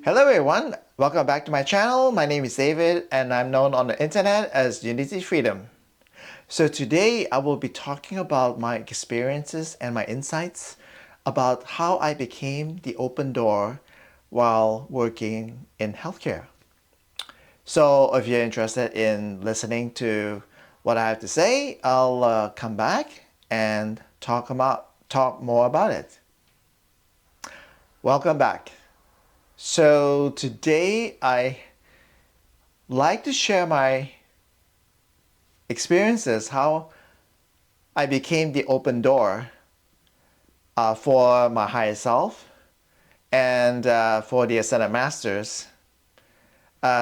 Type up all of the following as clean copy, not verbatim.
Hello everyone, welcome back to my channel. My name is David and I'm known on the internet as Unity Freedom. So today I will be talking about my experiences and my insights about how I became the open door while working in healthcare. So if you're interested in listening to what I have to say, I'll come back and talk more about it. Welcome back. So today I like to share my experiences, how I became the open door for my higher self and for the Ascended Masters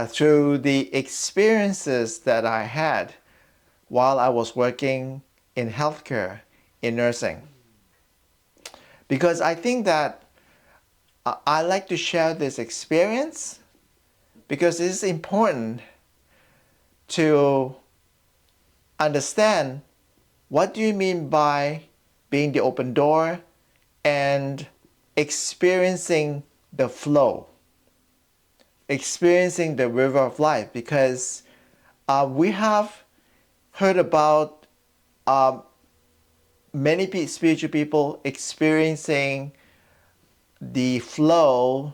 through the experiences that I had while I was working in healthcare, in nursing. Because I think that I like to share this experience because it is important to understand what do you mean by being the open door and experiencing the flow, experiencing the river of life, because we have heard about many spiritual people experiencing the flow,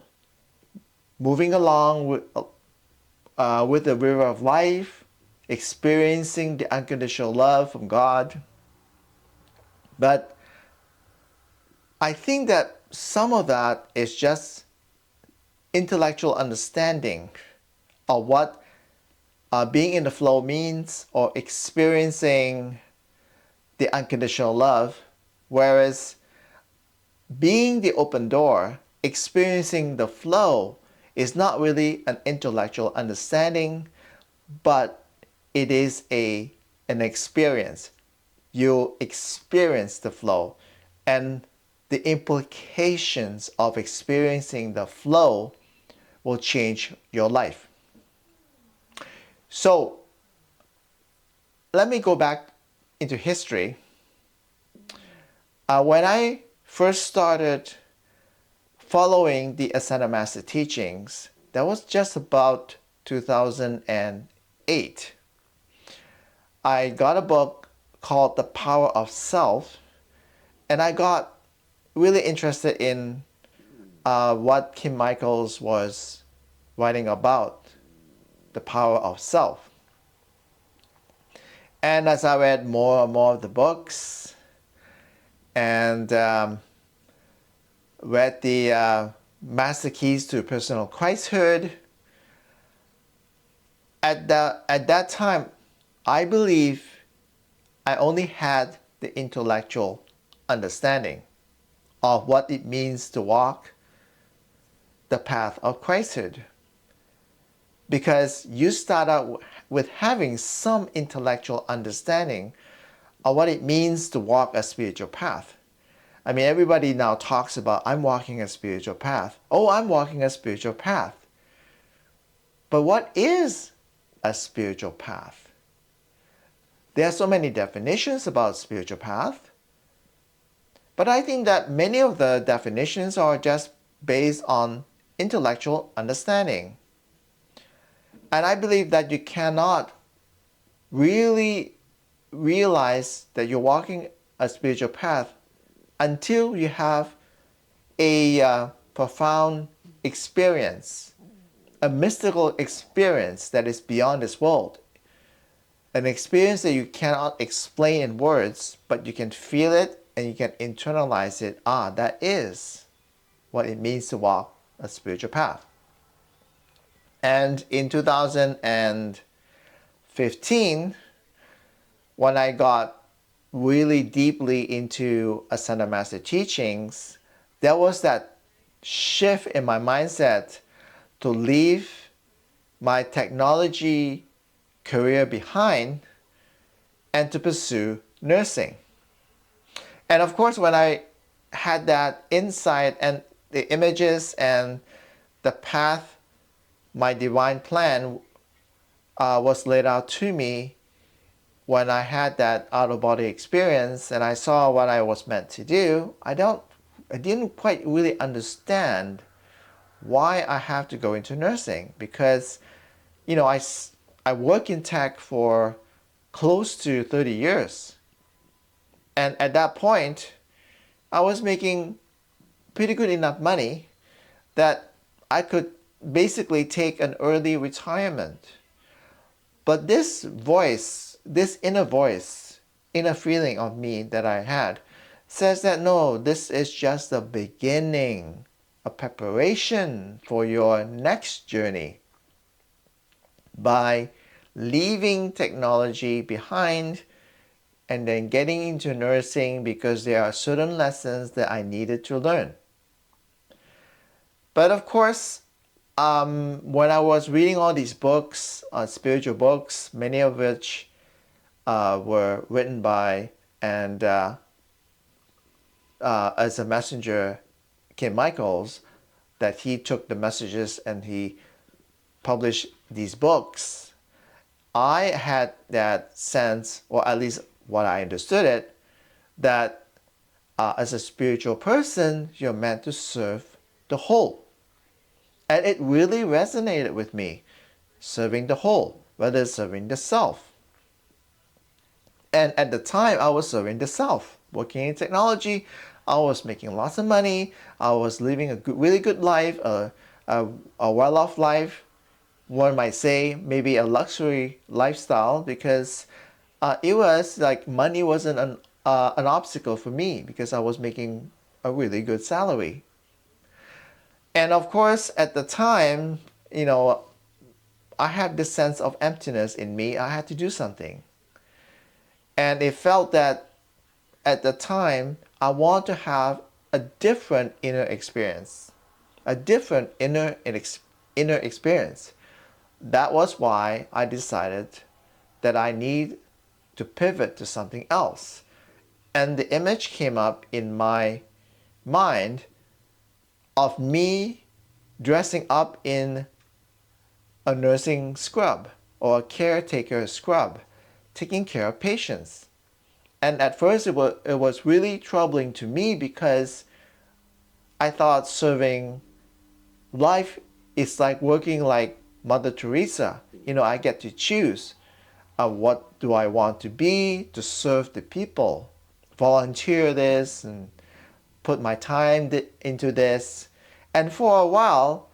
moving along with the river of life, experiencing the unconditional love from God. But I think that some of that is just intellectual understanding of what being in the flow means or experiencing the unconditional love, whereas being the open door, experiencing the flow, is not really an intellectual understanding, but it is an experience. You experience the flow, and the implications of experiencing the flow will change your life. So let me go back into history. When I first started following the Ascended Master teachings, that was just about 2008. I got a book called The Power of Self, and I got really interested in what Kim Michaels was writing about, the power of self. And as I read more and more of the books and read the Master Keys to Personal Christhood, at that time, I believe I only had the intellectual understanding of what it means to walk the path of Christhood. Because you start out with having some intellectual understanding of what it means to walk a spiritual path. I mean, everybody now talks about, I'm walking a spiritual path. Oh, I'm walking a spiritual path. But what is a spiritual path? There are so many definitions about spiritual path. But I think that many of the definitions are just based on intellectual understanding. And I believe that you cannot really realize that you're walking a spiritual path until you have a profound experience, a mystical experience that is beyond this world. An experience that you cannot explain in words, but you can feel it and you can internalize it. That is what it means to walk a spiritual path. And in 2015, when I got really deeply into Ascended Master teachings, there was that shift in my mindset to leave my technology career behind and to pursue nursing. And of course, when I had that insight and the images and the path, my divine plan was laid out to me when I had that out-of-body experience and I saw what I was meant to do. I didn't quite really understand why I have to go into nursing, because I work in tech for close to 30 years. And at that point, I was making pretty good enough money that I could basically take an early retirement. But this voice, this inner feeling of me that I had, says that no, this is just the beginning, a preparation for your next journey. By leaving technology behind and then getting into nursing, because there are certain lessons that I needed to learn. But of course, when I was reading all these books, spiritual books, many of which were written by and as a messenger, Kim Michaels, that he took the messages and he published these books, I had that sense, or at least what I understood it, that as a spiritual person, you're meant to serve the whole. And it really resonated with me, serving the whole, rather than serving the self. And at the time, I was serving the self. Working in technology, I was making lots of money. I was living a really good life, a well-off life. One might say maybe a luxury lifestyle, because it was like money wasn't an obstacle for me, because I was making a really good salary. And of course, at the time, I had this sense of emptiness in me. I had to do something. And it felt that at the time, I want to have a different inner experience, a different inner experience. That was why I decided that I need to pivot to something else. And the image came up in my mind of me dressing up in a nursing scrub or a caretaker scrub, taking care of patients. And at first it was really troubling to me, because I thought serving life is like working like Mother Teresa. I get to choose what do I want to be, to serve the people, volunteer this and put my time into this. And for a while,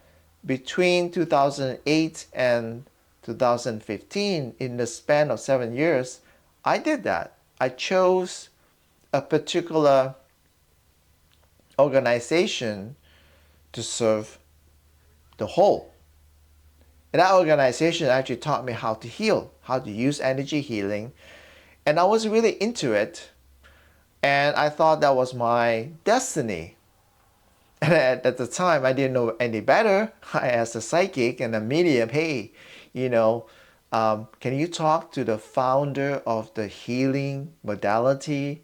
between 2008 and 2015, in the span of 7 years, I did that. I chose a particular organization to serve the whole. And that organization actually taught me how to heal, how to use energy healing. And I was really into it. And I thought that was my destiny. And at the time, I didn't know any better. I asked a psychic and a medium, hey, can you talk to the founder of the healing modality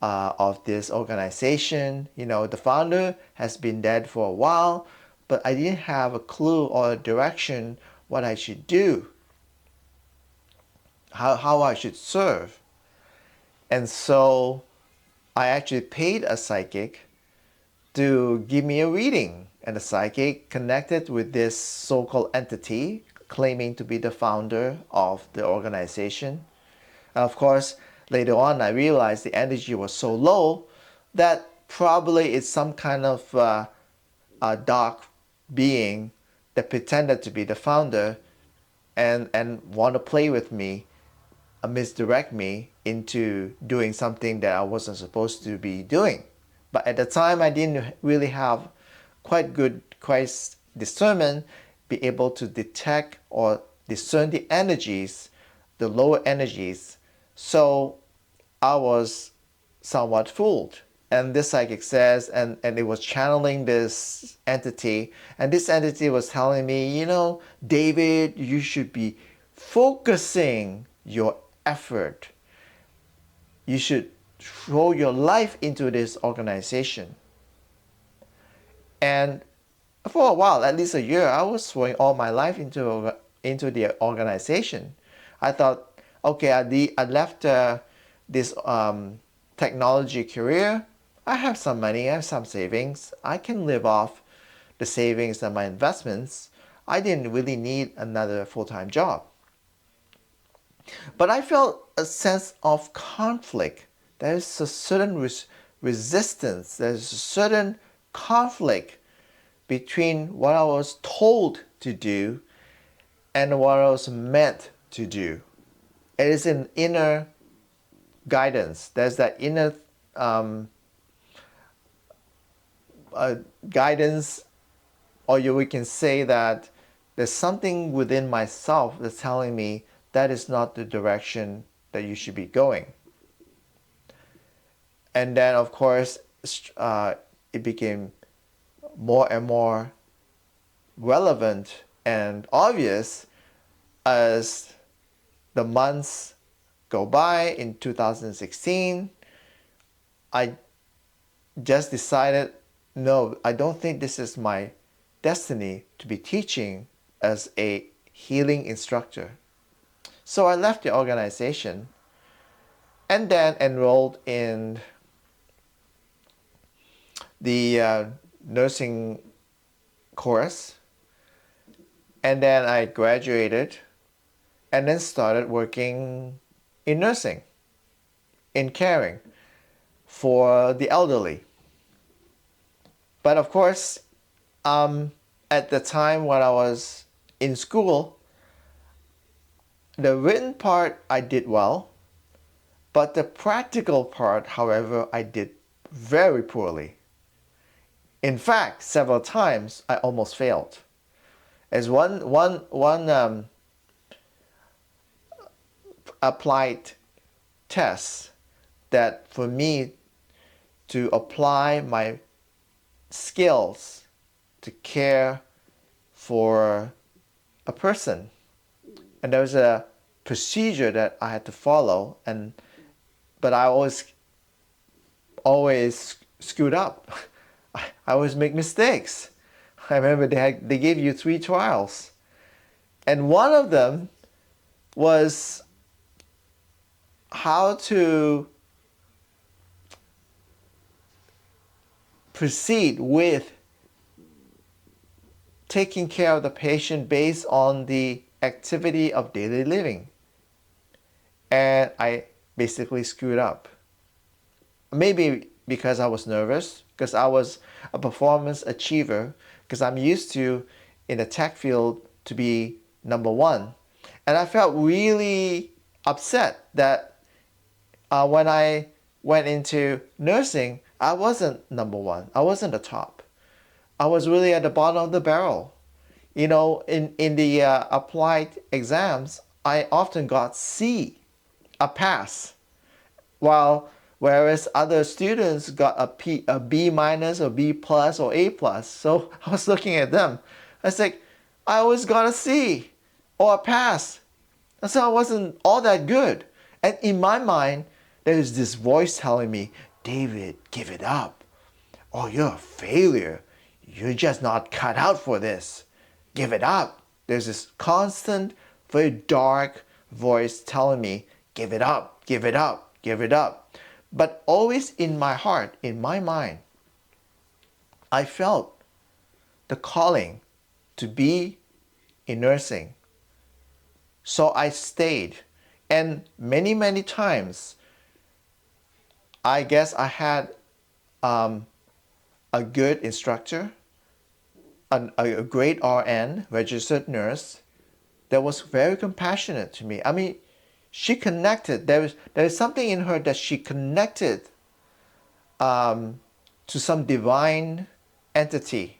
of this organization? The founder has been dead for a while, but I didn't have a clue or a direction what I should do, how I should serve. And so I actually paid a psychic to give me a reading. And the psychic connected with this so-called entity claiming to be the founder of the organization. And of course, later on, I realized the energy was so low that probably it's some kind of a dark being that pretended to be the founder and want to play with me, misdirect me into doing something that I wasn't supposed to be doing. But at the time, I didn't really have quite good Christ discernment, be able to detect or discern the energies, the lower energies. So I was somewhat fooled. And this psychic says, and it was channeling this entity, and this entity was telling me, David, you should be focusing your effort. You should throw your life into this organization. And for a while, at least a year, I was throwing all my life into the organization. I thought, okay, I left this technology career. I have some money, I have some savings. I can live off the savings and my investments, I didn't really need another full-time job. But I felt a sense of conflict. There's a certain resistance, there's a certain conflict between what I was told to do and what I was meant to do. It is an inner guidance. There's that inner guidance, or we can say that there's something within myself that's telling me that is not the direction that you should be going. And then, of course, it became more and more relevant and obvious as the months go by. In 2016, I just decided, no, I don't think this is my destiny to be teaching as a healing instructor. So I left the organization and then enrolled in the nursing course. And then I graduated and then started working in nursing, in caring for the elderly. But of course, at the time when I was in school, the written part I did well, but the practical part, however, I did very poorly. In fact, several times I almost failed. As one applied test that for me to apply my skills to care for a person, and there was a procedure that I had to follow, but I always screwed up. I always make mistakes. I remember they gave you 3 trials, and one of them was how to proceed with taking care of the patient based on the activity of daily living. And I basically screwed up. Maybe because I was nervous, because I was a performance achiever, because I'm used to, in the tech field, to be number one. And I felt really upset that when I went into nursing, I wasn't number one. I wasn't the top. I was really at the bottom of the barrel. You know, in the applied exams, I often got C, a pass, whereas other students got a B minus or B plus or A plus. So I was looking at them. I was like, I always got a C or a pass. And so I wasn't all that good. And in my mind, there is this voice telling me, David, give it up. Oh, you're a failure. You're just not cut out for this. Give it up. There's this constant, very dark voice telling me, give it up, give it up, give it up. But always in my heart, in my mind, I felt the calling to be in nursing. So I stayed. And many, many times, I guess I had a good instructor, a great RN, registered nurse, that was very compassionate to me. I mean, she connected. There is something in her that she connected to some divine entity,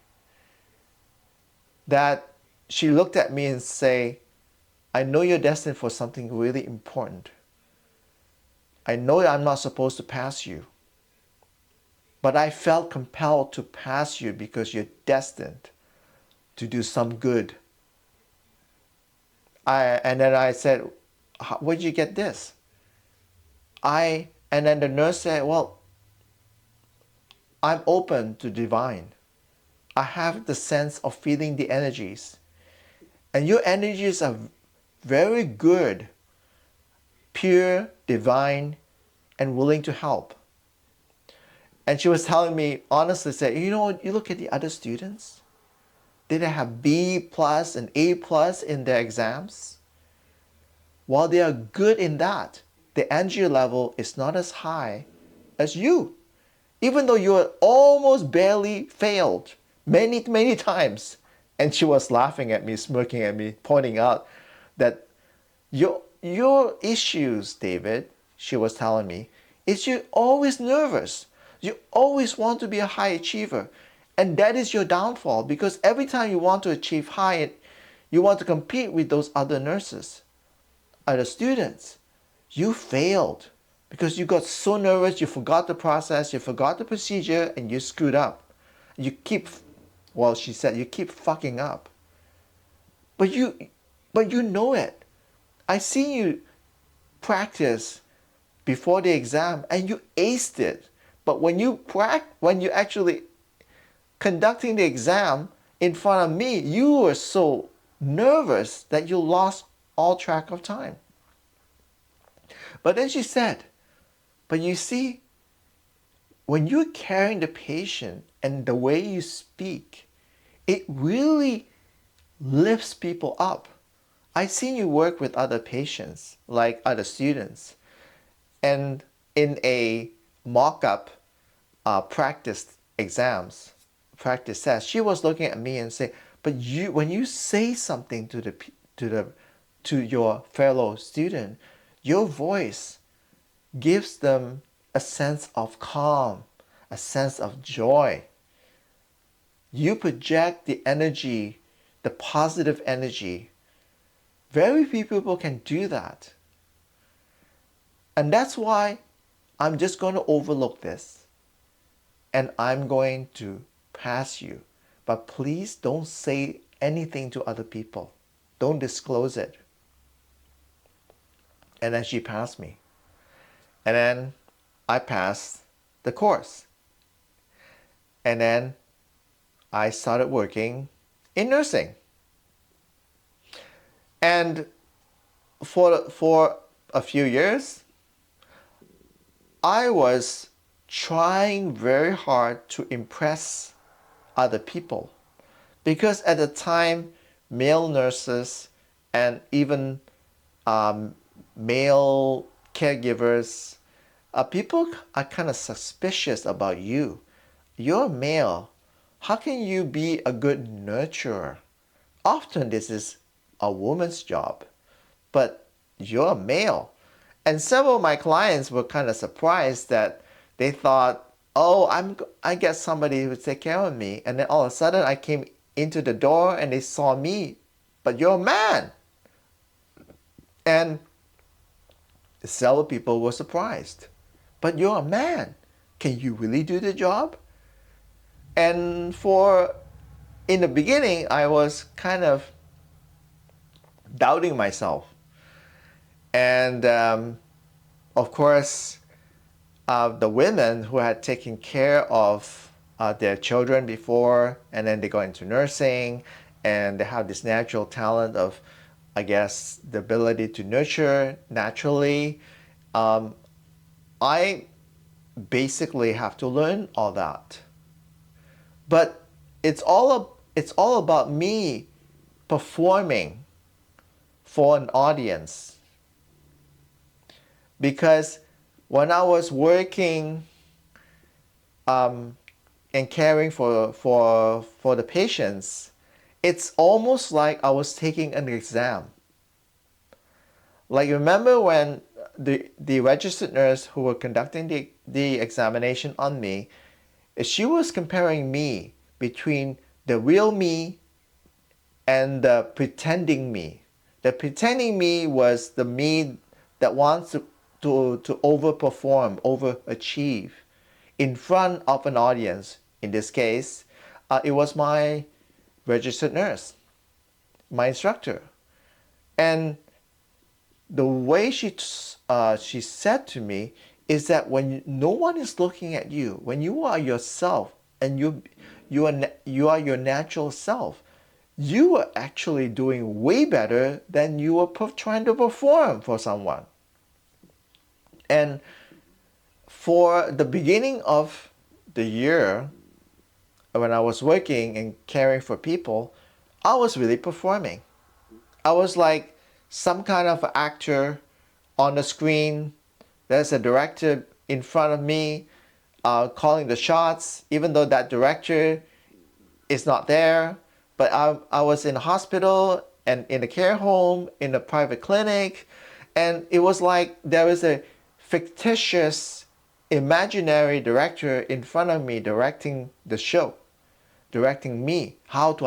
that she looked at me and say, I know you're destined for something really important. I know that I'm not supposed to pass you, but I felt compelled to pass you because you're destined to do some good. And then I said, where did you get this? And then the nurse said, well, I'm open to divine. I have the sense of feeling the energies. And your energies are very good, pure, divine, and willing to help. And she was telling me, honestly, say, you know, you look at the other students, didn't have B plus and A plus in their exams, while they are good in that, the energy level is not as high as you. Even though you almost barely failed many, many times. And she was laughing at me, smirking at me, pointing out that your issues, David, she was telling me, is you're always nervous. You always want to be a high achiever. And that is your downfall, because every time you want to achieve high, you want to compete with those other nurses, other students, you failed because you got so nervous, you forgot the process, you forgot the procedure, and you screwed up. You keep, well, she said, you keep fucking up. But you know it. I see you practice before the exam and you aced it. But when you actually conducting the exam in front of me, you were so nervous that you lost all track of time. But then she said, but you see, when you're carrying the patient and the way you speak, it really lifts people up. I've seen you work with other patients, like other students, and in a mock-up practice exams, practice test, she was looking at me and saying, but when you say something to your fellow student, your voice gives them a sense of calm, a sense of joy. You project the energy, the positive energy. Very few people can do that. And that's why I'm just going to overlook this and I'm going to pass you. But please don't say anything to other people. Don't disclose it. And then she passed me. And then I passed the course. And then I started working in nursing. And for a few years, I was trying very hard to impress other people. Because at the time, male nurses and even male caregivers, people are kind of suspicious about you. You're male. How can you be a good nurturer? Often this is a woman's job, but you're a male. And several of my clients were kind of surprised that they thought, oh, I get somebody who take care of me. And then all of a sudden I came into the door and they saw me, but you're a man. And several people were surprised. But you're a man. Can you really do the job? And in the beginning, I was kind of doubting myself. And of course, the women who had taken care of their children before, and then they go into nursing, and they have this natural talent of, I guess, the ability to nurture naturally. I basically have to learn all that. But it's all about me performing for an audience. Because when I was working and caring for the patients, it's almost like I was taking an exam. Like, remember when the registered nurse who were conducting the examination on me, she was comparing me between the real me and the pretending me. The pretending me was the me that wants to overperform, overachieve in front of an audience. In this case, it was my registered nurse, my instructor. And the way she said to me is that when no one is looking at you, when you are yourself and you are your natural self, you are actually doing way better than you were trying to perform for someone. And for the beginning of the year, when I was working and caring for people, I was really performing. I was like some kind of actor on the screen. There's a director in front of me calling the shots, even though that director is not there. But I was in a hospital and in a care home, in a private clinic, and it was like there was a fictitious, imaginary director in front of me directing the show, directing me how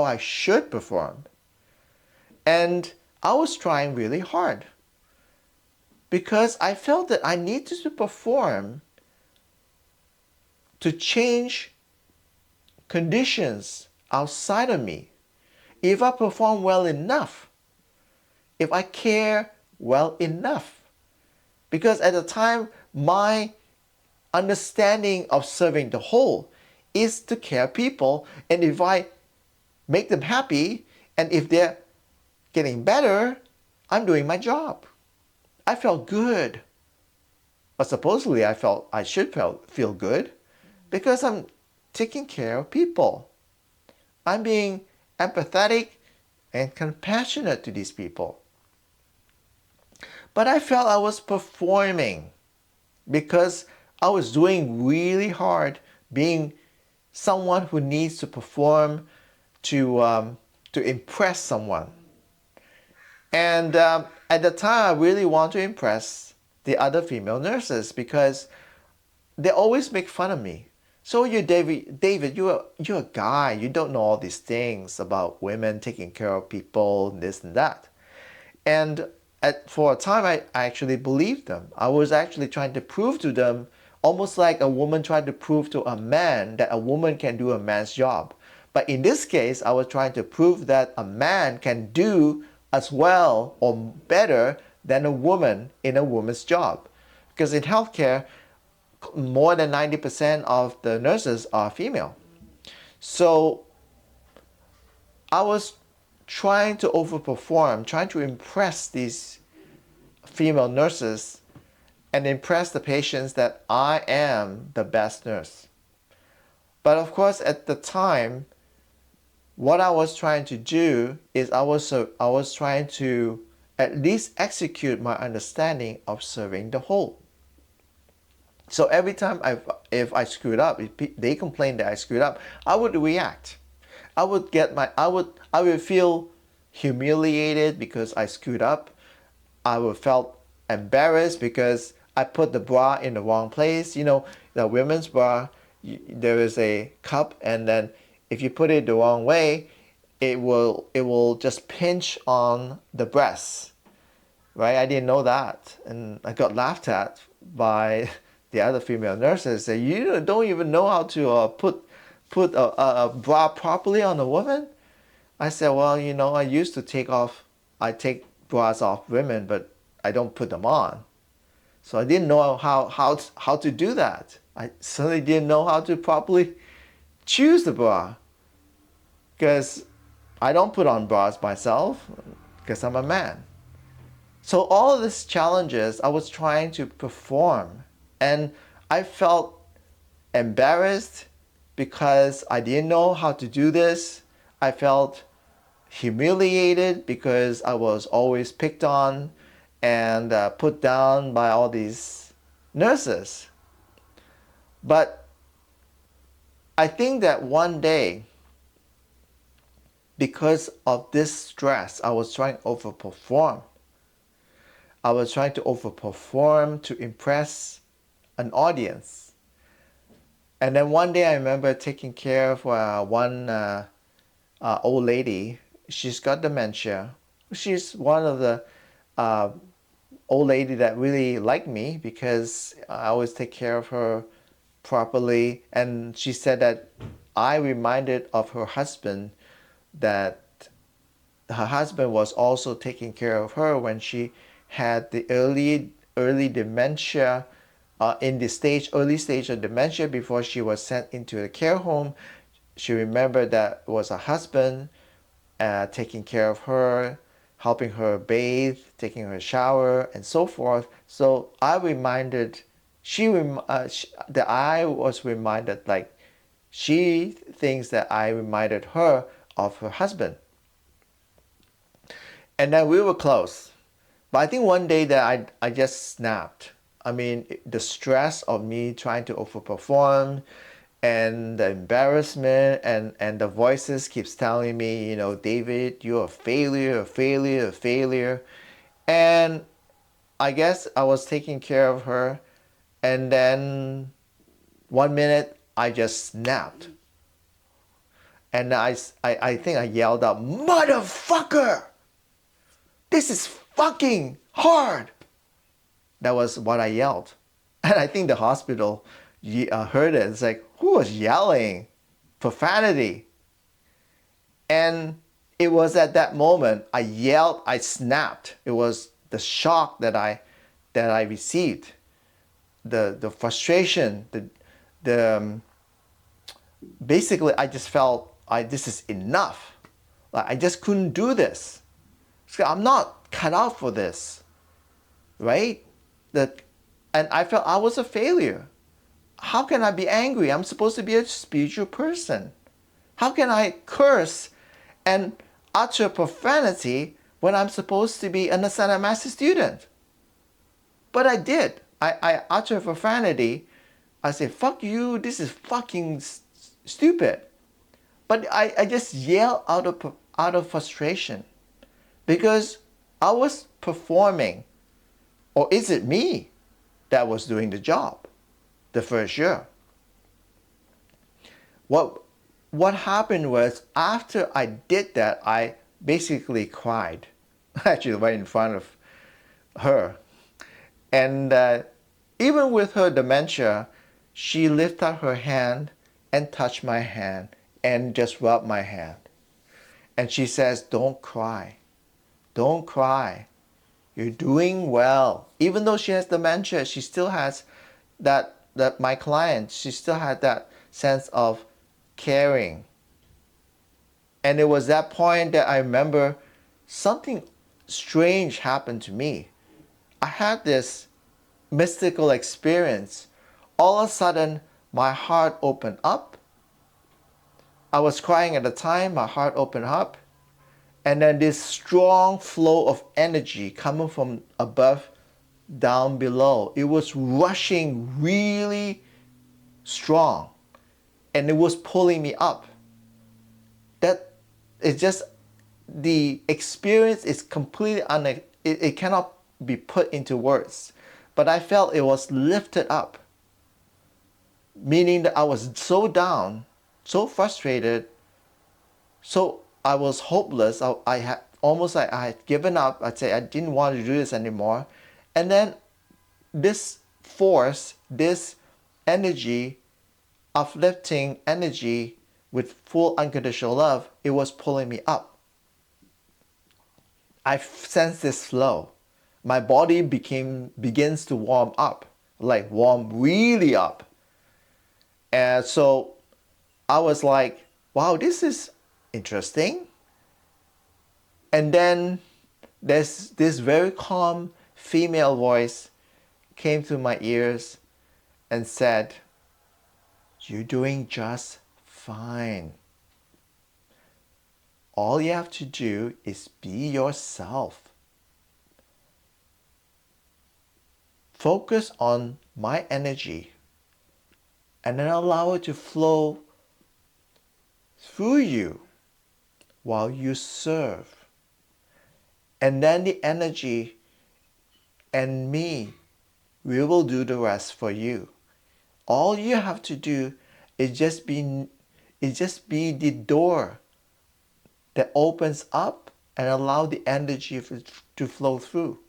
I should perform. And I was trying really hard because I felt that I needed to perform to change conditions outside of me. If I perform well enough, if I care well enough. Because at the time, my understanding of serving the whole is to care people. And if I make them happy, and if they're getting better, I'm doing my job. I felt good. But supposedly I should feel good because I'm taking care of people. I'm being empathetic and compassionate to these people. But I felt I was performing because I was doing really hard being someone who needs to perform to impress someone. And at the time, I really want to impress the other female nurses because they always make fun of me. So you, David, you're a guy. You don't know all these things about women taking care of people, this and that. And for a time, I actually believed them. I was actually trying to prove to them, almost like a woman tried to prove to a man that a woman can do a man's job. But in this case, I was trying to prove that a man can do as well or better than a woman in a woman's job. Because in healthcare, more than 90% of the nurses are female. So I was trying to overperform, trying to impress these female nurses and impress the patients that I am the best nurse. But of course, at the time, what I was trying to do is I was trying to at least execute my understanding of serving the whole. So every time if I screwed up, if they complained that I screwed up, I would react. I would feel humiliated because I screwed up. I would felt embarrassed because I put the bra in the wrong place. You know, the women's bra, there is a cup, and then if you put it the wrong way, it will just pinch on the breasts, right? I didn't know that, and I got laughed at by the other female nurses. Say, you don't even know how to put a bra properly on a woman. I said, well, I used to I take bras off women, but I don't put them on. So I didn't know how to do that. I certainly didn't know how to properly choose the bra because I don't put on bras myself because I'm a man. So all of these challenges, I was trying to perform, and I felt embarrassed because I didn't know how to do this. I felt humiliated because I was always picked on and put down by all these nurses. But I think that one day, because of this stress, I was trying to overperform. I was trying to overperform to impress an audience. And then one day I remember taking care of one old lady. She's got dementia. She's one of the old lady that really liked me because I always take care of her properly. And she said that I reminded of her husband, that her husband was also taking care of her when she had the early dementia, in the early stage of dementia before she was sent into a care home. She remembered that it was her husband taking care of her, helping her bathe, taking her shower, and so forth. So I reminded, that I was reminded, like she thinks that I reminded her of her husband. And then we were close. But I think one day that I just snapped. I mean, the stress of me trying to overperform and the embarrassment and the voices keeps telling me, David, you're a failure, a failure, a failure. And I guess I was taking care of her. And then one minute I just snapped. And I think I yelled out, motherfucker! This is fucking hard! That was what I yelled. And I think the hospital heard it. It's like, who was yelling? Profanity. And it was at that moment I yelled, I snapped. It was the shock that I received, the frustration, basically I just felt this is enough. Like I just couldn't do this. I'm not cut out for this, right? And I felt I was a failure. How can I be angry? I'm supposed to be a spiritual person. How can I curse and utter profanity when I'm supposed to be an ascended master student? But I did. I uttered profanity. I said, fuck you, this is fucking stupid. But I just yelled out of frustration because I was performing. Or is it me that was doing the job the first year? What happened was after I did that, I basically cried, actually right in front of her. And even with her dementia, she lifted up her hand and touched my hand and just rubbed my hand. And she says, don't cry. Don't cry. You're doing well. Even though she has dementia, she still has that my client, she still had that sense of caring. And it was that point that I remember something strange happened to me. I had this mystical experience. All of a sudden, my heart opened up. I was crying at the time, my heart opened up. And then this strong flow of energy coming from above down below. It was rushing really strong. And it was pulling me up. That is just, the experience is completely it cannot be put into words. But I felt it was lifted up. Meaning that I was so down, so frustrated, so I was hopeless. I had almost like I had given up. I'd say I didn't want to do this anymore. And then this force, this energy, uplifting energy with full unconditional love, it was pulling me up. I sensed this flow. My body begins to warm up, like warm really up. And so I was like, wow, this is interesting. And then there's this very calm female voice came to my ears and said, you're doing just fine. All you have to do is be yourself. Focus on my energy and then allow it to flow through you while you serve. And then the energy and me, we will do the rest for you. All you have to do is just be the door that opens up and allow the energy to flow through.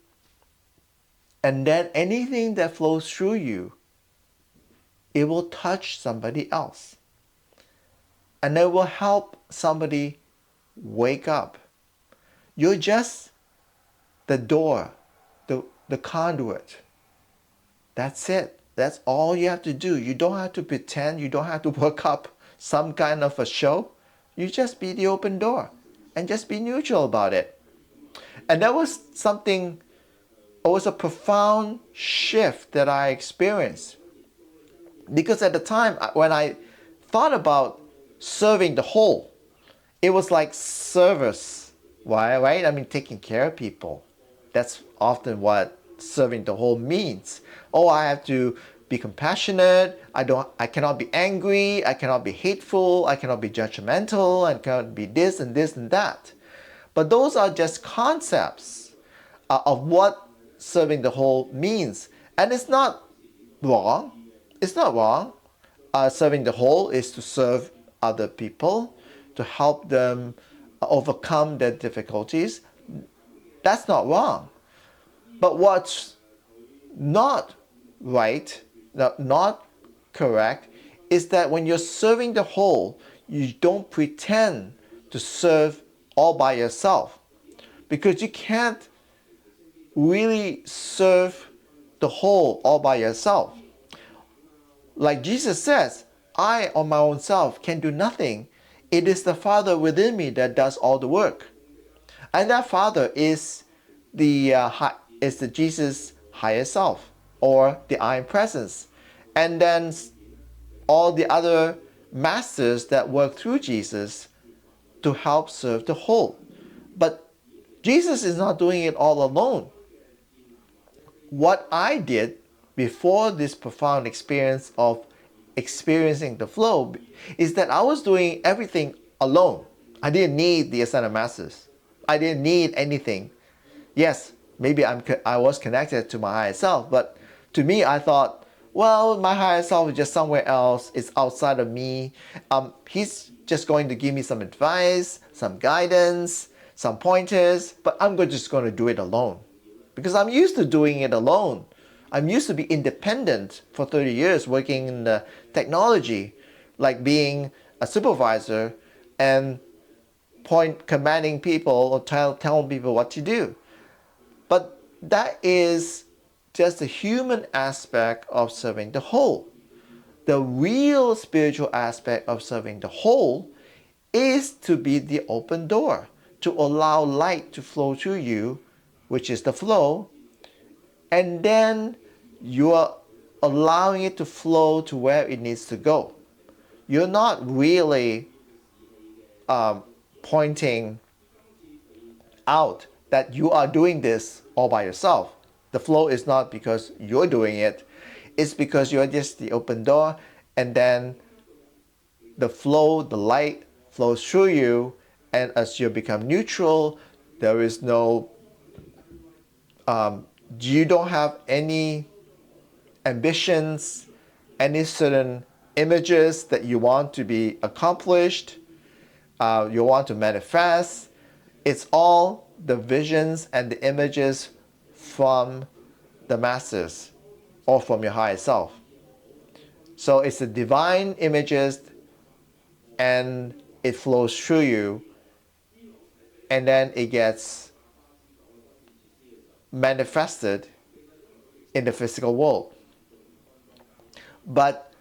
And then anything that flows through you, it will touch somebody else. And it will help somebody wake up. You're just the door, the conduit. That's it. That's all you have to do. You don't have to pretend. You don't have to work up some kind of a show. You just be the open door and just be neutral about it. And that was something, it was a profound shift that I experienced. Because at the time, when I thought about serving the whole, It was like service. Why? Right? I mean, taking care of people. That's often what serving the whole means. Oh, I have to be compassionate. I cannot be angry. I cannot be hateful. I cannot be judgmental. I cannot be this and this and that. But those are just concepts of what serving the whole means. And it's not wrong. It's not wrong. Serving the whole is to serve other people, to help them overcome their difficulties. That's not wrong. But what's not right, not correct, is that when you're serving the whole, you don't pretend to serve all by yourself, because you can't really serve the whole all by yourself. Like Jesus says, I on my own self can do nothing. It is the Father within me that does all the work. And that Father is the Jesus higher self, or the I am presence. And then all the other masters that work through Jesus to help serve the whole. But Jesus is not doing it all alone. What I did before this profound experience of experiencing the flow is that I was doing everything alone. I didn't need the ascended masters. I didn't need anything. Yes, maybe I was connected to my higher self, but to me, I thought, well, my higher self is just somewhere else. It's outside of me. He's just going to give me some advice, some guidance, some pointers, but I'm just going to do it alone because I'm used to doing it alone. I'm used to be independent for 30 years working in the technology, like being a supervisor and commanding people or telling people what to do. But that is just the human aspect of serving the whole. The real spiritual aspect of serving the whole is to be the open door, to allow light to flow through you, which is the flow, and then you are allowing it to flow to where it needs to go. You're not really pointing out that you are doing this all by yourself. The flow is not because you're doing it, it's because you're just the open door, and then the flow, the light flows through you, and as you become neutral, there is no, you don't have any ambitions, any certain images that you want to be accomplished, you want to manifest. It's all the visions and the images from the masters or from your higher self. So it's the divine images, and it flows through you, and then it gets manifested in the physical world. But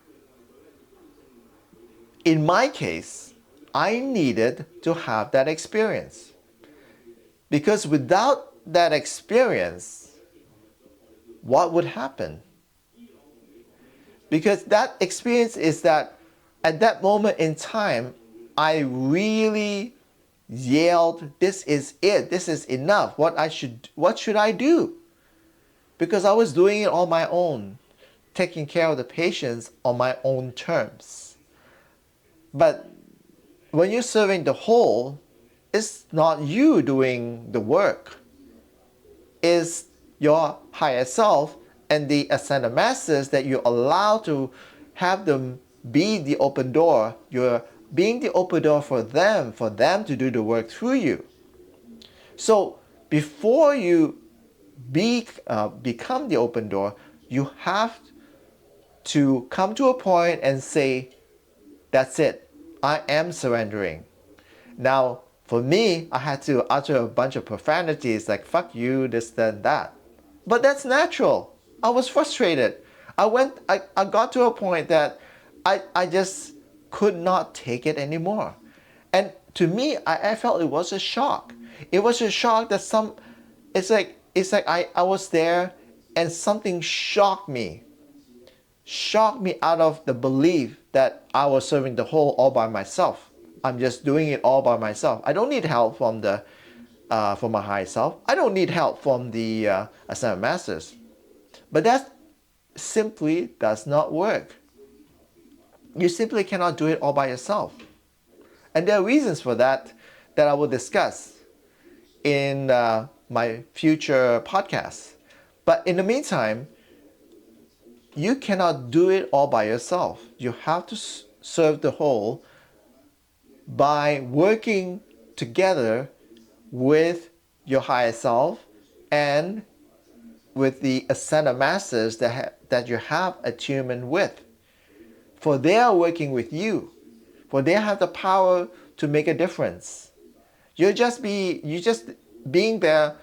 in my case, I needed to have that experience. Because without that experience, what would happen? Because that experience is that at that moment in time, I really yelled, this is it, this is enough, what should I do? Because I was doing it on my own, taking care of the patients on my own terms. But when you're serving the whole, it's not you doing the work. It's your higher self and the ascended masters that you allow to have them be the open door. You're being the open door for them to do the work through you. So before you become the open door, you have to come to a point and say, that's it, I am surrendering. Now, for me, I had to utter a bunch of profanities like fuck you, this, that. But that's natural. I was frustrated. I got to a point that I just could not take it anymore. And to me, I felt it was a shock. It was a shock that it's like I was there and something shocked me out of the belief that I was serving the whole all by myself. I'm just doing it all by myself. I don't need help from my higher self. I don't need help from the ascended masters. But that simply does not work. You simply cannot do it all by yourself. And there are reasons for that that I will discuss in my future podcasts. But in the meantime, you cannot do it all by yourself. You have to serve the whole by working together with your higher self and with the ascended masters that you have attunement with. For they are working with you. For they have the power to make a difference. You just being their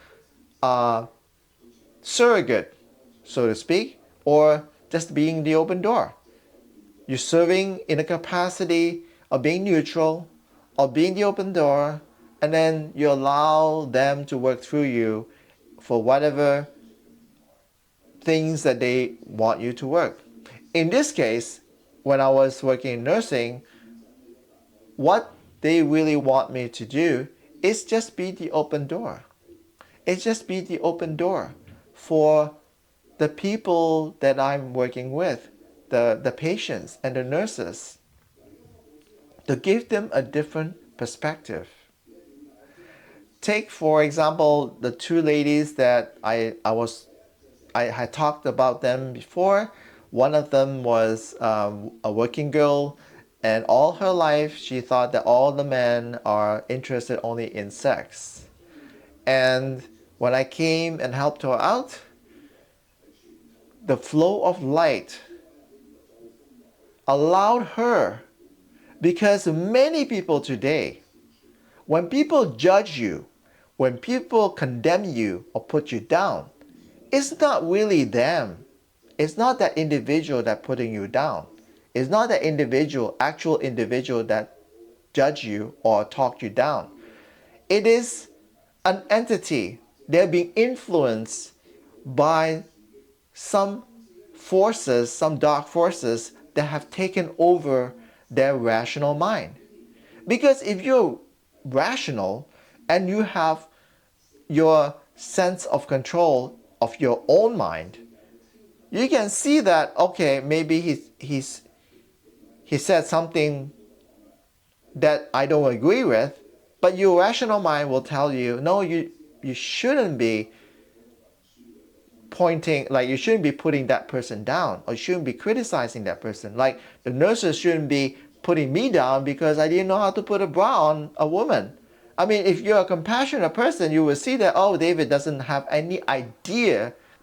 surrogate, so to speak, or just being the open door. You're serving in a capacity of being neutral, of being the open door, and then you allow them to work through you for whatever things that they want you to work. In this case, when I was working in nursing, what they really want me to do is just be the open door. It's just be the open door for the people that I'm working with, the patients and the nurses, to give them a different perspective. Take, for example, the two ladies that I had talked about them before. One of them was a working girl, and all her life she thought that all the men are interested only in sex. And when I came and helped her out, the flow of light allowed her, because many people today, when people judge you, when people condemn you or put you down, it's not really them. It's not that individual that putting you down. It's not that actual individual that judge you or talk you down. It is an entity. They're being influenced by some forces, some dark forces that have taken over their rational mind. Because if you're rational and you have your sense of control of your own mind, you can see that, okay, maybe he said something that I don't agree with, but your rational mind will tell you, no, you shouldn't be pointing, like you shouldn't be putting that person down, or you shouldn't be criticizing that person. Like the nurses shouldn't be putting me down because I didn't know how to put a bra on a woman. I mean, if you're a compassionate person, you will see that, oh, David doesn't have any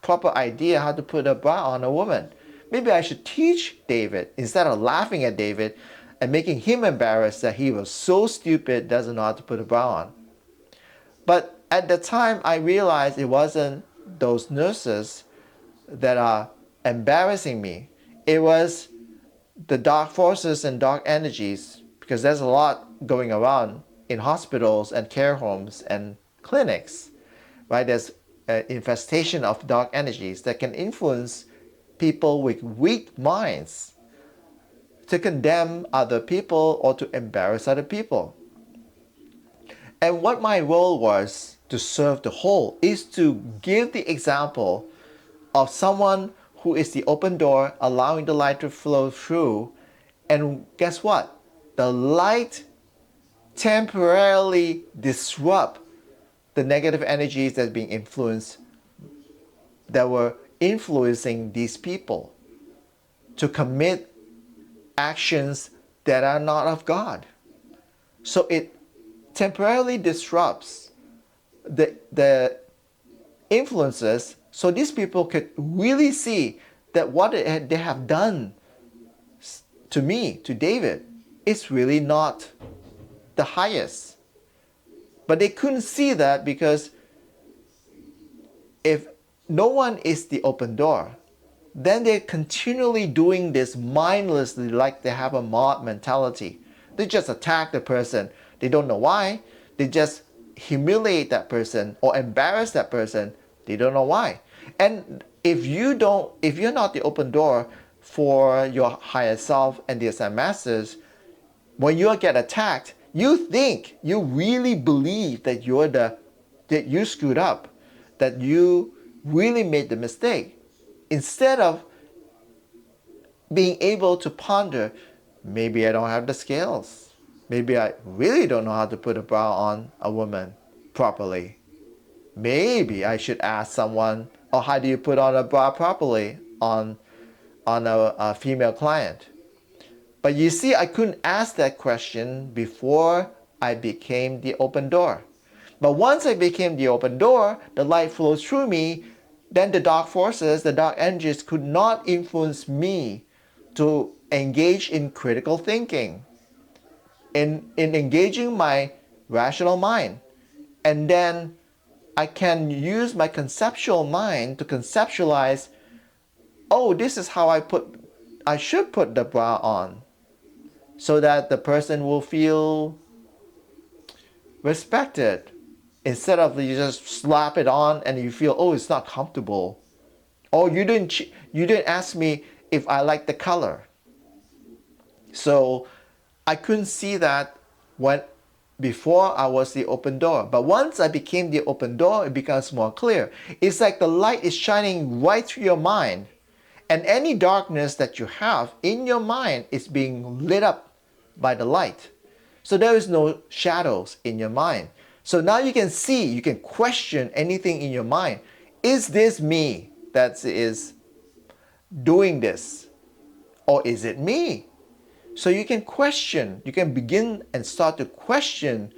proper idea how to put a bra on a woman. Maybe I should teach David instead of laughing at David and making him embarrassed that he was so stupid, doesn't know how to put a bra on. But at the time, I realized it wasn't those nurses that are embarrassing me. It was the dark forces and dark energies, because there's a lot going around in hospitals and care homes and clinics, right? There's an infestation of dark energies that can influence people with weak minds to condemn other people or to embarrass other people. And what my role was to serve the whole is to give the example of someone who is the open door, allowing the light to flow through. And guess what? The light temporarily disrupt the negative energies that being influenced, that were influencing these people to commit actions that are not of God. So it temporarily disrupts the influences, so these people could really see that what they have done to me, to David, is really not the highest. But they couldn't see that because if no one is the open door, then they're continually doing this mindlessly, like they have a mob mentality. They just attack the person. They don't know why. They just humiliate that person or embarrass that person. They don't know why. And if you're not the open door for your higher self and the ascended masters, when you get attacked, You think, you really believe that that you screwed up, that you really made the mistake, instead of being able to ponder, maybe I don't have the skills. Maybe I really don't know how to put a bra on a woman properly. Maybe I should ask someone, oh, how do you put on a bra properly on a female client? But you see, I couldn't ask that question before I became the open door. But once I became the open door, the light flows through me, then the dark forces, the dark energies could not influence me to engage in critical thinking, in engaging my rational mind. And then I can use my conceptual mind to conceptualize, oh, this is how I should put the bra on, so that the person will feel respected, instead of you just slap it on and you feel, oh, it's not comfortable. Oh, you didn't ask me if I like the color. So I couldn't see that when before I was the open door. But once I became the open door, it becomes more clear. It's like the light is shining right through your mind, and any darkness that you have in your mind is being lit up by the light. So there is no shadows in your mind. So now you can see, you can question anything in your mind. Is this me that is doing this? Or is it me? So you can question, you can begin and start to question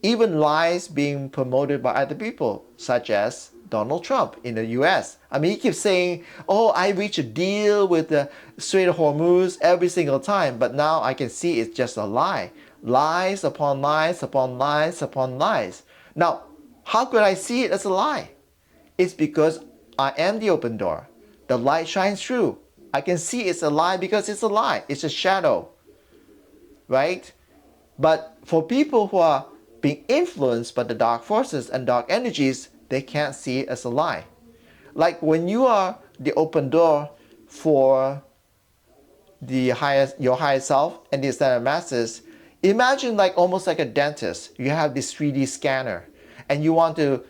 even lies being promoted by other people, such as Donald Trump in the US. I mean, he keeps saying, oh, I reach a deal with the Strait of Hormuz every single time, but now I can see it's just a lie. Lies upon lies upon lies upon lies. Now, how could I see it as a lie? It's because I am the open door. The light shines through. I can see it's a lie because it's a lie. It's a shadow, right? But for people who are being influenced by the dark forces and dark energies, they can't see it as a lie. Like when you are the open door for your higher self and the ascended masters, imagine like almost like a dentist. You have this 3D scanner and you want to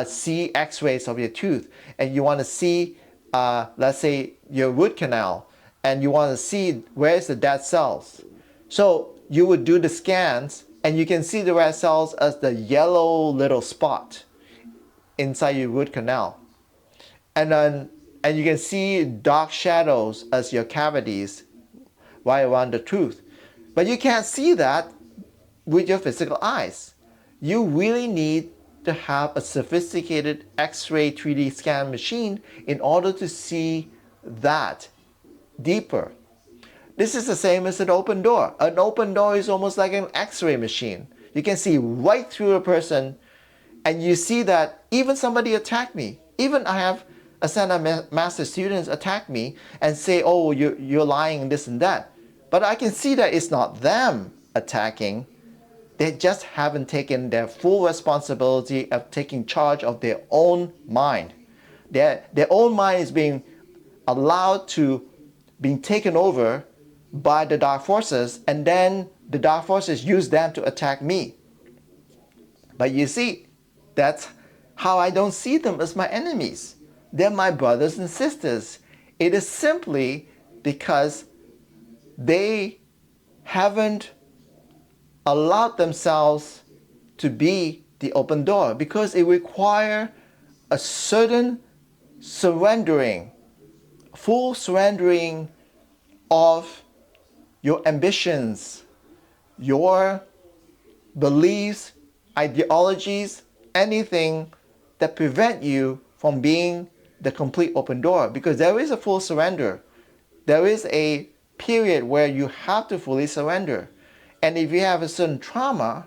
see x-rays of your tooth, and you want to see, let's say, your root canal, and you want to see where's the dead cells. So you would do the scans and you can see the red cells as the yellow little spot inside your root canal. And you can see dark shadows as your cavities right around the tooth. But you can't see that with your physical eyes. You really need to have a sophisticated X-ray 3D scan machine in order to see that deeper. This is the same as an open door. An open door is almost like an X-ray machine. You can see right through a person, and you see that even somebody attacked me. Even I have ascended master students attack me and say, oh, you're lying, this and that. But I can see that it's not them attacking. They just haven't taken their full responsibility of taking charge of their own mind. Their own mind is being allowed to being taken over by the dark forces, and then the dark forces use them to attack me. But you see, that's how I don't see them as my enemies. They're my brothers and sisters. It is simply because they haven't allowed themselves to be the open door, because it requires a certain surrendering, full surrendering of your ambitions, your beliefs, ideologies, anything that prevent you from being the complete open door. Because there is a full surrender. There is a period where you have to fully surrender. And if you have a certain trauma,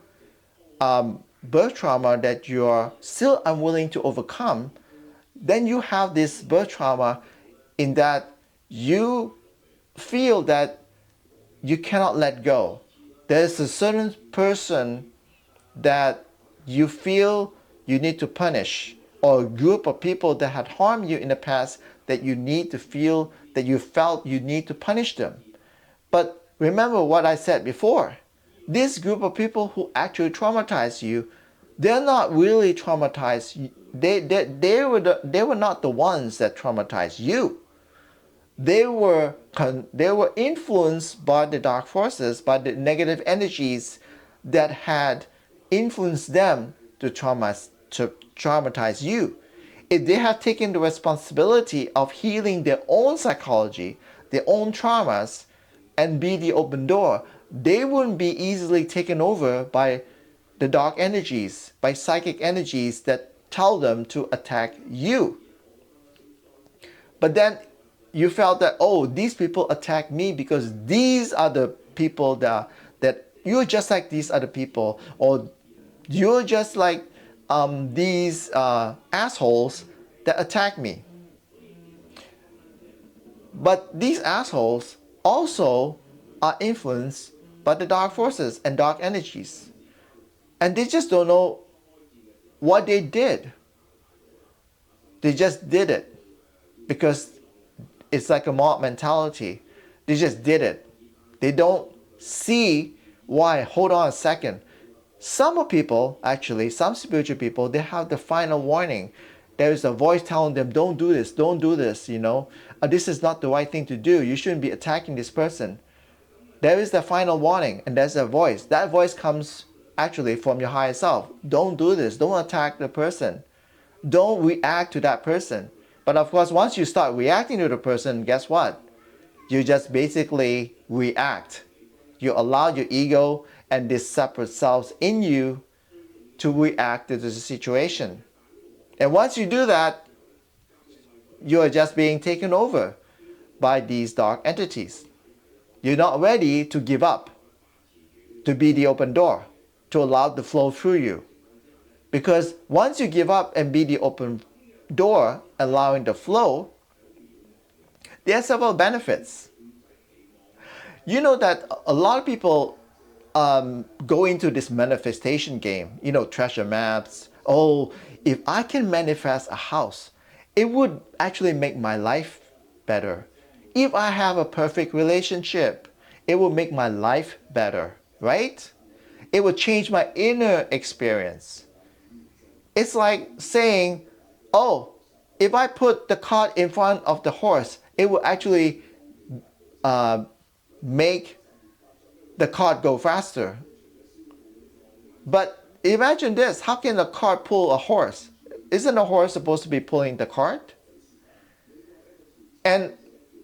birth trauma that you're still unwilling to overcome, then you have this birth trauma in that you feel that you cannot let go. There's a certain person that you feel you need to punish, or a group of people that had harmed you in the past that you need to feel that you felt you need to punish them. But remember what I said before. this group of people who actually traumatize you, they're not really traumatized. They were not the ones that traumatized you. They were influenced by the dark forces, by the negative energies that had influenced them to traumatize you. If they had taken the responsibility of healing their own psychology, their own traumas, and be the open door, they wouldn't be easily taken over by the dark energies, by psychic energies that tell them to attack you. But then you felt that, oh, these people attack me because these are the people that you're just like these other people, or you're just like these assholes that attack me. But these assholes also are influenced by the dark forces and dark energies. And they just don't know what they did. They just did it because it's like a mob mentality. They just did it. They don't see why. Hold on a second. Some people, actually, some spiritual people, they have the final warning. There is a voice telling them, don't do this, don't do this, this is not the right thing to do. You shouldn't be attacking this person. There is the final warning, and there's a voice. That voice comes actually from your higher self. Don't do this. Don't attack the person. Don't react to that person. But of course, once you start reacting to the person, guess what? You just basically react. You allow your ego and these separate selves in you to react to the situation. And once you do that, you are just being taken over by these dark entities. You're not ready to give up, to be the open door, to allow the flow through you. Because once you give up and be the open door, allowing the flow, there are several benefits. You know that a lot of people go into this manifestation game, treasure maps. Oh, if I can manifest a house, it would actually make my life better. If I have a perfect relationship, it will make my life better, right? It will change my inner experience. It's like saying, oh, if I put the cart in front of the horse, it will actually make the cart go faster. But imagine this, how can a cart pull a horse? Isn't a horse supposed to be pulling the cart? And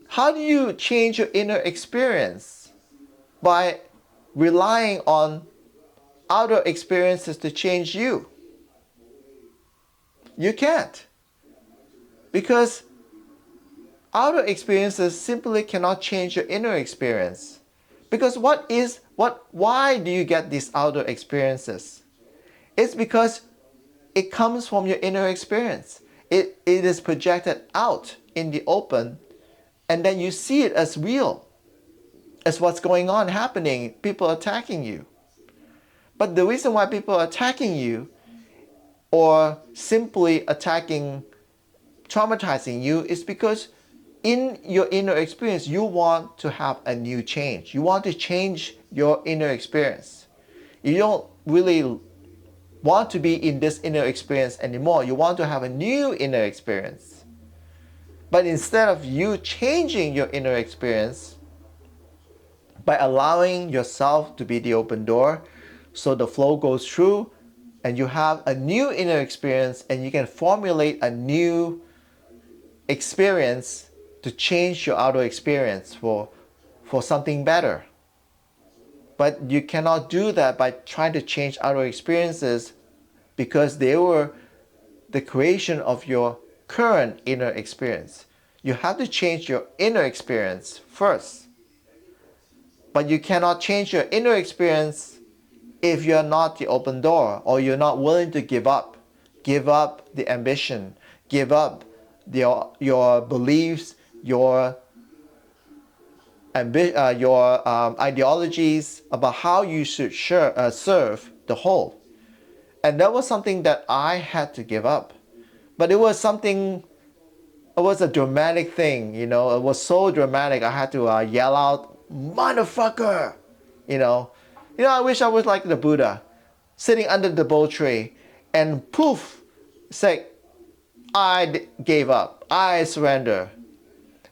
how do you change your inner experience? By relying on outer experiences to change you. You can't. Because outer experiences simply cannot change your inner experience. Because why do you get these outer experiences? It's because it comes from your inner experience. It is projected out in the open, and then you see it as real, as what's going on happening, people attacking you. But the reason why people are attacking you, or simply traumatizing you, is because in your inner experience, you want to have a new change. You want to change your inner experience. You don't really want to be in this inner experience anymore. You want to have a new inner experience. But instead of you changing your inner experience by allowing yourself to be the open door, so the flow goes through and you have a new inner experience, and you can formulate a new experience to change your outer experience for something better. But you cannot do that by trying to change outer experiences, because they were the creation of your current inner experience. You have to change your inner experience first. But you cannot change your inner experience if you're not the open door, or you're not willing to give up. Give up the ambition. Give up your beliefs, your ideologies about how you should serve the whole. And that was something that I had to give up. But it was a dramatic thing, it was so dramatic. I had to yell out, motherfucker, I wish I was like the Buddha, sitting under the Bo tree, and poof, say, I gave up, I surrender.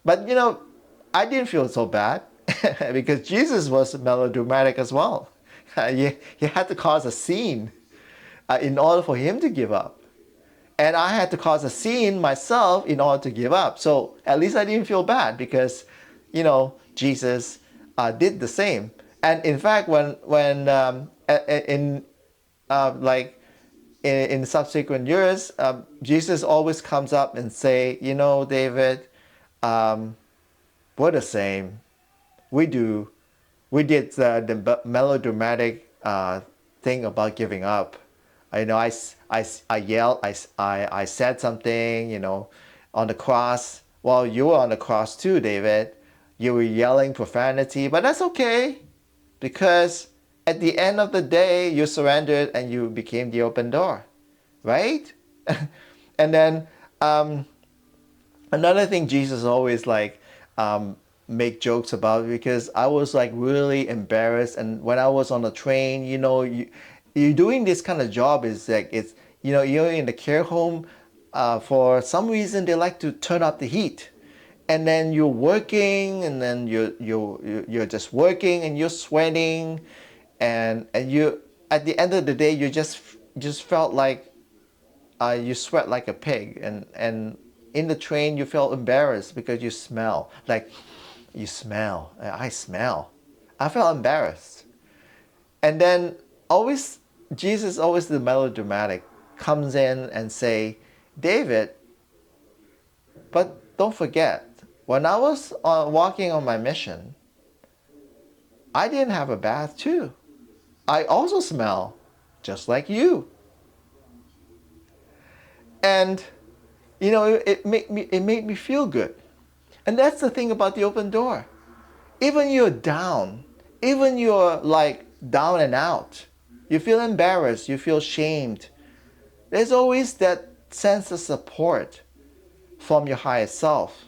But I didn't feel so bad because Jesus was melodramatic as well. He had to cause a scene in order for him to give up. And I had to cause a scene myself in order to give up. So at least I didn't feel bad because, Jesus did the same. And in fact, when in like in subsequent years, Jesus always comes up and say, David, we're the same. We do. We did the melodramatic thing about giving up. I yelled, I said something, on the cross. Well, you were on the cross too, David. You were yelling profanity, but that's okay because at the end of the day, you surrendered and you became the open door, right? And then another thing Jesus always make jokes about because I was like really embarrassed, and when I was on the train, you're doing this kind of job is like it's you're in the care home. For some reason, they like to turn up the heat, and then you're working, and then you're just working, and you're sweating, and you at the end of the day, you just felt like you sweat like a pig, and in the train you felt embarrassed because you smell like you smell. I smell. I felt embarrassed, and then always Jesus, always the melodramatic, comes in and say, David, but don't forget, when I was walking on my mission, I didn't have a bath too. I also smell just like you. And it made me feel good. And that's the thing about the open door. Even you're down, even you're like down and out, you feel embarrassed, you feel shamed. There's always that sense of support from your higher self,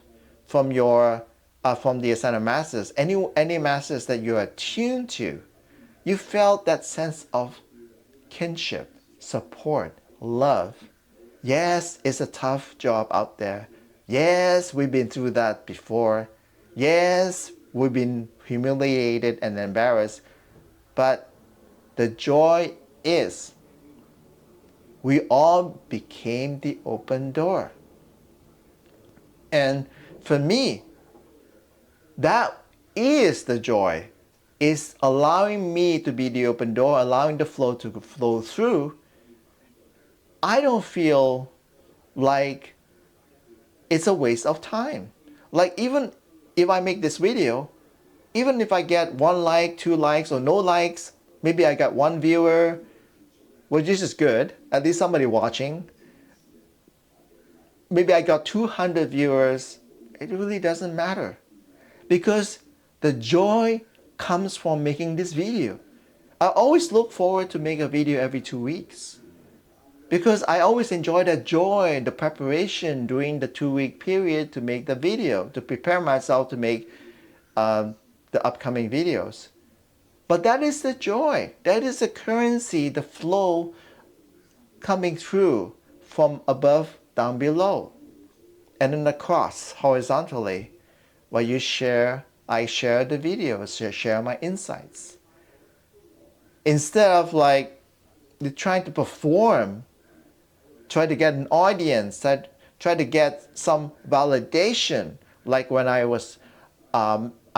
from the ascended masters, any masters that you're attuned to. You felt that sense of kinship, support, love. Yes, it's a tough job out there. Yes, we've been through that before. Yes, we've been humiliated and embarrassed. But the joy is we all became the open door. And for me, that is the joy. Is allowing me to be the open door, allowing the flow to flow through. I don't feel like it's a waste of time. Like even if I make this video, even if I get 1 like, 2 likes, or no likes, maybe I got 1 viewer, which is good, at least somebody watching. Maybe I got 200 viewers, it really doesn't matter. Because the joy comes from making this video. I always look forward to make a video every 2 weeks. Because I always enjoy that joy, the preparation during the 2-week period to make the video, to prepare myself to make the upcoming videos. But that is the joy. That is the currency, the flow coming through from above down below. And then across horizontally, where I share the videos, share my insights. Instead of like trying to perform, try to get an audience, try to get some validation. Like when I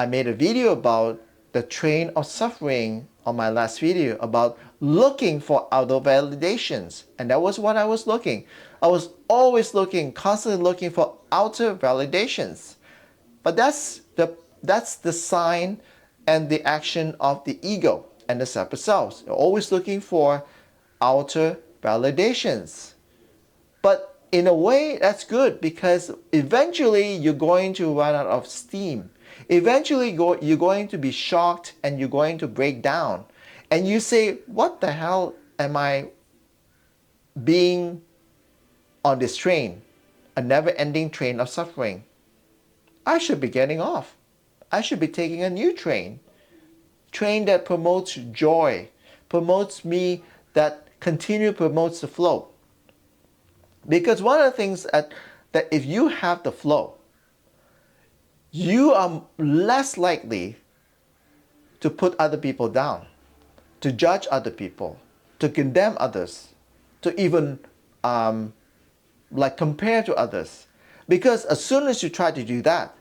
made a video about the train of suffering on my last video, about looking for outer validations. And that was what I was looking. I was always constantly looking for outer validations. But that's the sign and the action of the ego and the separate selves. You're always looking for outer validations. But in a way, that's good because eventually you're going to run out of steam. Eventually you're going to be shocked and you're going to break down. And you say, what the hell am I being on this train? A never-ending train of suffering. I should be getting off. I should be taking a new train. train that promotes joy, promotes me, that promotes the flow. Because one of the things that if you have the flow, you are less likely to put other people down, to judge other people, to condemn others, to even compare to others. Because as soon as you try to do that,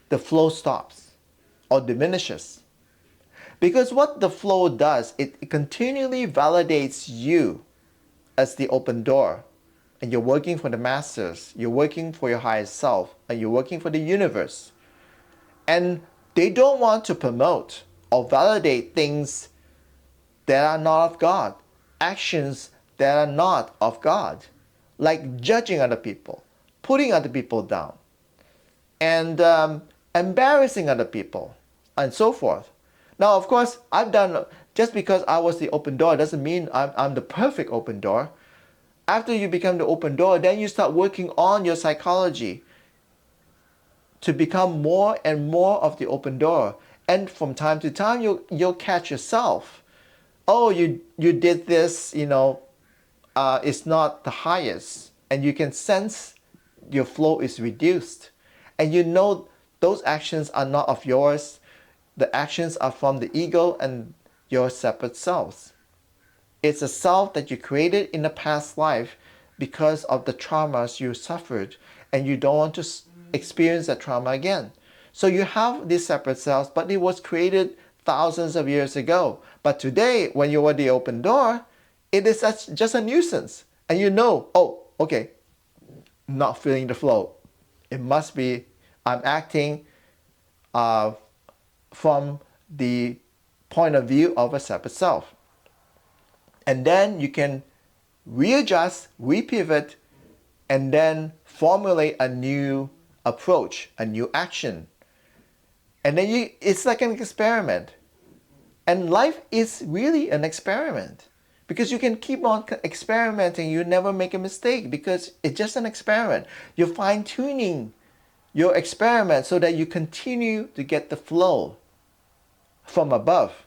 the flow stops or diminishes. Because what the flow does, it continually validates you as the open door. And you're working for the masters, you're working for your highest self, and you're working for the universe. And they don't want to promote or validate things that are not of God, actions that are not of God, like judging other people, putting other people down, and embarrassing other people, and so forth. Now, of course, just because I was the open door doesn't mean I'm the perfect open door. After you become the open door, then you start working on your psychology to become more and more of the open door. And from time to time, you'll catch yourself. Oh, you did this, it's not the highest. And you can sense your flow is reduced. And you know those actions are not of yours. The actions are from the ego and your separate selves. It's a self that you created in a past life because of the traumas you suffered, and you don't want to experience that trauma again. So you have these separate selves, but it was created thousands of years ago. But today, when you are the open door, it is just a nuisance. And you know, oh, okay, not feeling the flow. It must be I'm acting from the point of view of a separate self. And then you can readjust, repivot, and then formulate a new approach, a new action. And then it's like an experiment. And life is really an experiment. Because you can keep on experimenting, you never make a mistake because it's just an experiment. You're fine-tuning your experiment so that you continue to get the flow from above,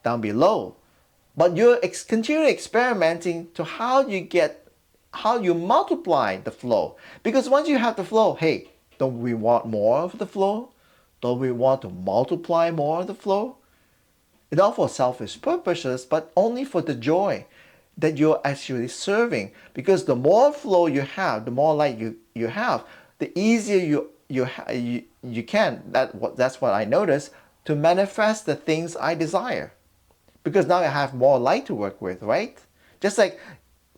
down below. But you're continually experimenting to how you multiply the flow. Because once you have the flow, hey, don't we want more of the flow? Don't we want to multiply more of the flow? Not for selfish purposes, but only for the joy that you're actually serving. Because the more flow you have, the more light you have, the easier you can, that's what I noticed, to manifest the things I desire. Because now I have more light to work with, right? Just like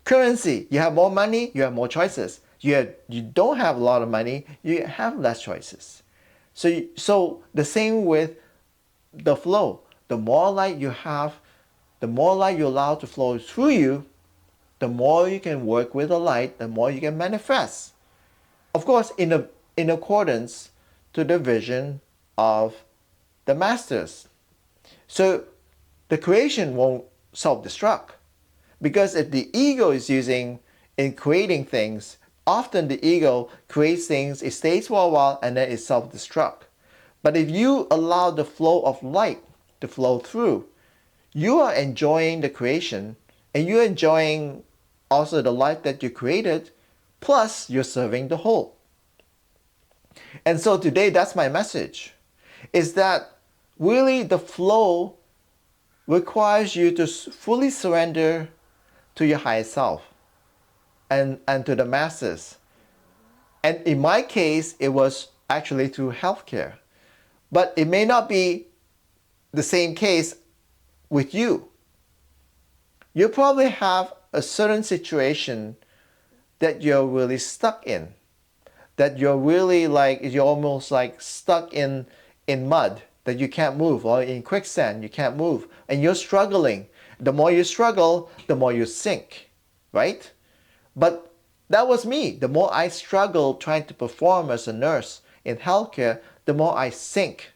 currency, you have more money, you have more choices. You don't have a lot of money, you have less choices. So the same with the flow. The more light you have, the more light you allow to flow through you, the more you can work with the light, the more you can manifest. Of course, in accordance to the vision of the masters. So the creation won't self-destruct. Because if the ego is using in creating things, often the ego creates things, it stays for a while, and then it self-destruct. But if you allow the flow of light to flow through, you are enjoying the creation, and you're enjoying also the life that you created, plus you're serving the whole. And so today, that's my message, is that really the flow requires you to fully surrender to your higher self and to the masters. And in my case, it was actually through healthcare. But it may not be the same case with you. You probably have a certain situation that you're really stuck in, that you're really you're almost like stuck in mud, that you can't move, or in quicksand, you can't move, and you're struggling. The more you struggle, the more you sink, right? But that was me. The more I struggled trying to perform as a nurse in healthcare, the more I sink.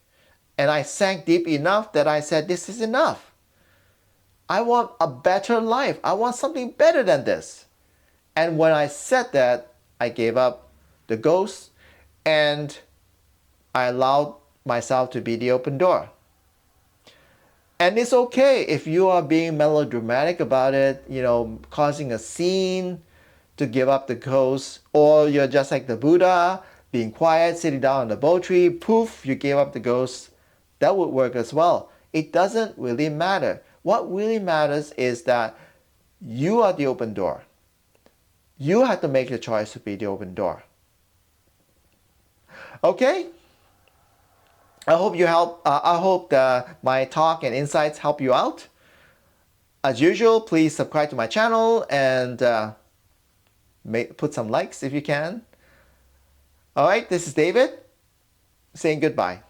And I sank deep enough that I said, this is enough. I want a better life. I want something better than this. And when I said that, I gave up the ghost and I allowed myself to be the open door. And it's okay if you are being melodramatic about it, causing a scene to give up the ghost, or you're just like the Buddha, being quiet, sitting down on the bo tree, poof, you gave up the ghost. That would work as well. It doesn't really matter. What really matters is that you are the open door. You have to make the choice to be the open door. Okay? I hope you help. I hope that my talk and insights help you out. As usual, please subscribe to my channel and put some likes if you can. All right, this is David saying goodbye.